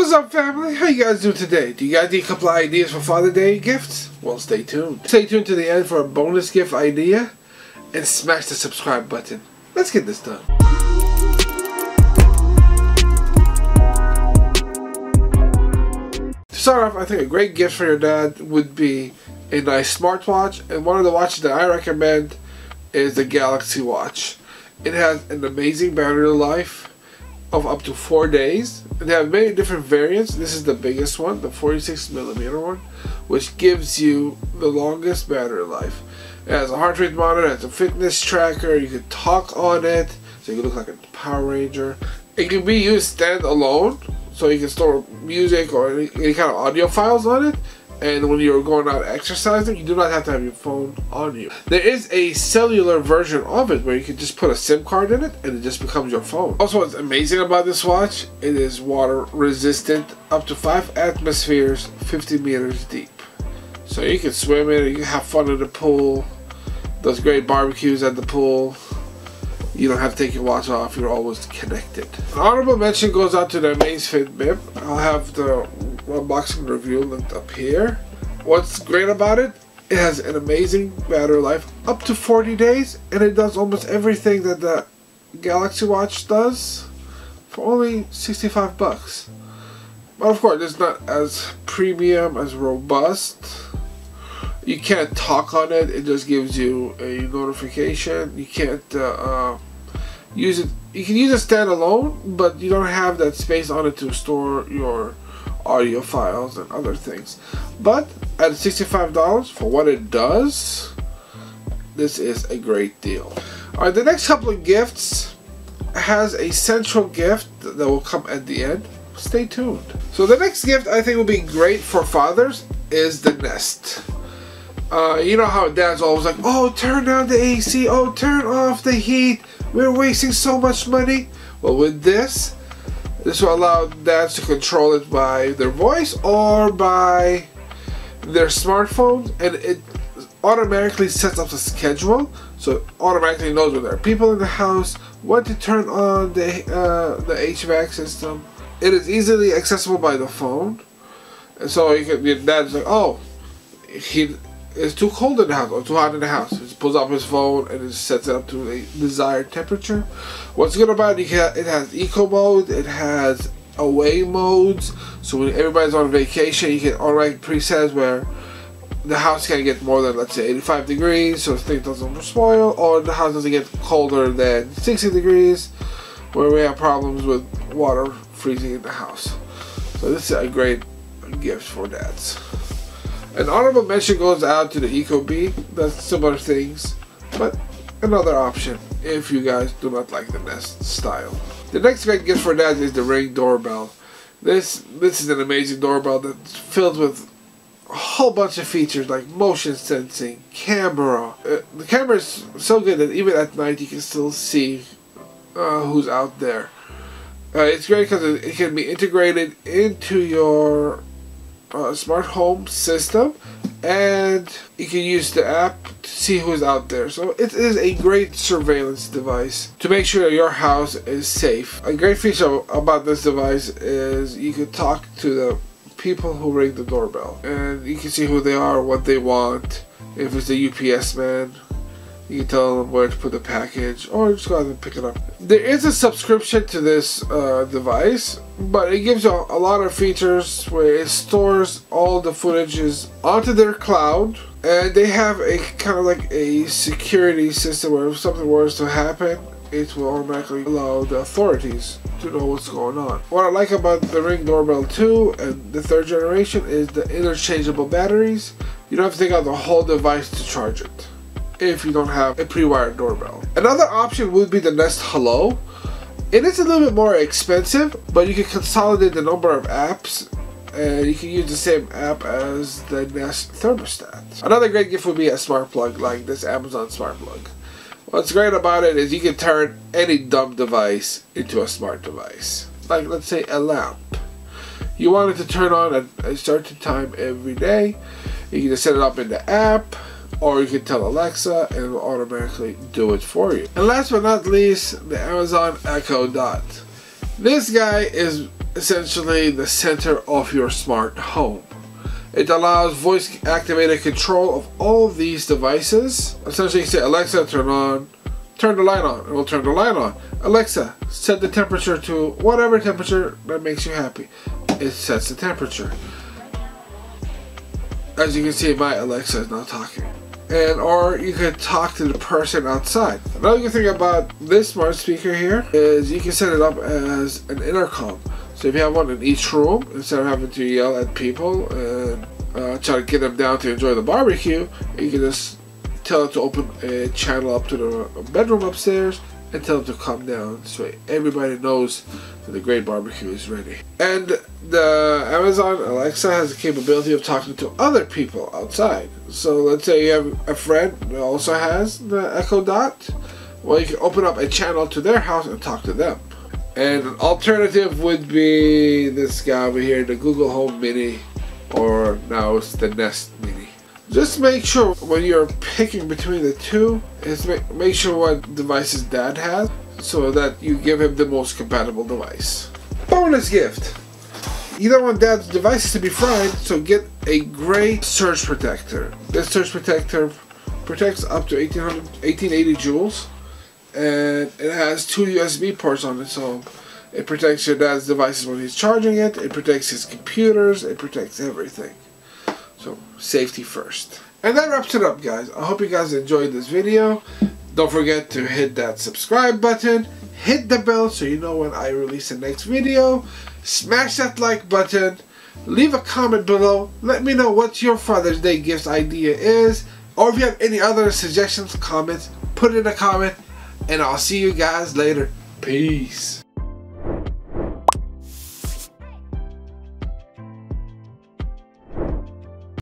What's up, family? How you guys doing today? Do you guys need a couple of ideas for Father's Day gifts? Well, stay tuned. Stay tuned to the end for a bonus gift idea and smash the subscribe button. Let's get this done. To start off, I think a great gift for your dad would be a nice smartwatch, and one of the watches that I recommend is the Galaxy Watch. It has an amazing battery life of up to 4 days. They have many different variants. This is the biggest one, the 46mm one, which gives you the longest battery life. It has a heart rate monitor, it has a fitness tracker, you can talk on it, so you can look like a Power Ranger. It can be used standalone, so you can store music or any kind of audio files on it. And when you're going out exercising, you do not have to have your phone on you. There is a cellular version of it where you can just put a SIM card in it and it just becomes your phone. Also, what's amazing about this watch, it is water resistant up to 5 atmospheres, 50 meters deep. So you can swim in it, you can have fun in the pool, those great barbecues at the pool. You don't have to take your watch off, you're always connected. An honorable mention goes out to the Amazfit bib. I'll have the unboxing review linked up here. What's great about it, it has an amazing battery life, up to 40 days, and it does almost everything that the Galaxy Watch does for only 65 bucks. But of course, it's not as premium, as robust. You can't talk on it, it just gives you a notification. You can't use it. You can use it standalone, but you don't have that space on it to store your audio files and other things. But at $65 for what it does, this is a great deal. Alright, the next couple of gifts has a central gift that will come at the end. Stay tuned. So the next gift I think will be great for fathers is the Nest. You know how dads always like, oh, turn down the AC, oh, turn off the heat, we're wasting so much money. Well, with this will allow dads to control it by their voice or by their smartphone, and it automatically sets up the schedule, so it automatically knows when there are people in the house, when to turn on the HVAC system. It is easily accessible by the phone, and so your dad's like, oh, it's too cold in the house or too hot in the house. He just pulls up his phone and it sets it up to a desired temperature. What's good about it, it has eco mode, it has away modes, so when everybody's on vacation you can automatic presets where the house can't get more than, let's say, 85 degrees so things doesn't spoil, or the house doesn't get colder than 60 degrees where we have problems with water freezing in the house. So this is a great gift for dads. An honorable mention goes out to the Ecobee. Does similar things, but another option if you guys do not like the Nest style. The next great gift for dads is the Ring doorbell. This is an amazing doorbell that's filled with a whole bunch of features like motion sensing, camera. The camera is so good that even at night you can still see who's out there. It's great because it can be integrated into your smart home system, and you can use the app to see who's out there. So it is a great surveillance device to make sure your house is safe. A great feature about this device is you can talk to the people who ring the doorbell, and you can see who they are, what they want. If it's the UPS man, you can tell them where to put the package, or just go ahead and pick it up. There is a subscription to this device, but it gives you a lot of features where it stores all the footages onto their cloud, and they have a kind of like a security system where if something were to happen, it will automatically allow the authorities to know what's going on. What I like about the Ring Doorbell 2 and the 3rd generation is the interchangeable batteries. You don't have to take out the whole device to charge it if you don't have a pre-wired doorbell. Another option would be the Nest Hello. It is a little bit more expensive, but you can consolidate the number of apps and you can use the same app as the Nest Thermostat. Another great gift would be a smart plug like this Amazon smart plug. What's great about it is you can turn any dumb device into a smart device. Like, let's say, a lamp. You want it to turn on at a certain time every day. You can just set it up in the app, or you can tell Alexa and it will automatically do it for you. And last but not least, the Amazon Echo Dot. This guy is essentially the center of your smart home. It allows voice activated control of all of these devices. Essentially you say, Alexa, turn the light on. It will turn the light on. Alexa, set the temperature to whatever temperature that makes you happy. It sets the temperature. As you can see, my Alexa is now talking. Or you could talk to the person outside. Another good thing about this smart speaker here is you can set it up as an intercom. So if you have one in each room, instead of having to yell at people and try to get them down to enjoy the barbecue, you can just tell it to open a channel up to the bedroom upstairs and tell them to come down, so everybody knows that the great barbecue is ready. And the Amazon Alexa has the capability of talking to other people outside. So let's say you have a friend that also has the Echo Dot. Well, you can open up a channel to their house and talk to them. And an alternative would be this guy over here, the Google Home Mini, or now it's the Nest Mini. Just make sure when you're picking between the two, is make sure what devices Dad has, so that you give him the most compatible device. Bonus gift! You don't want Dad's devices to be fried, so get a great surge protector. This surge protector protects up to 1880 joules, and it has 2 USB ports on it, so it protects your dad's devices when he's charging it, it protects his computers, it protects everything. So, safety first. And that wraps it up, guys. I hope you guys enjoyed this video. Don't forget to hit that subscribe button, hit the bell so you know when I release the next video, smash that like button, leave a comment below, let me know what your Father's Day gift idea is, or if you have any other suggestions, comments, put it in a comment, and I'll see you guys later. Peace.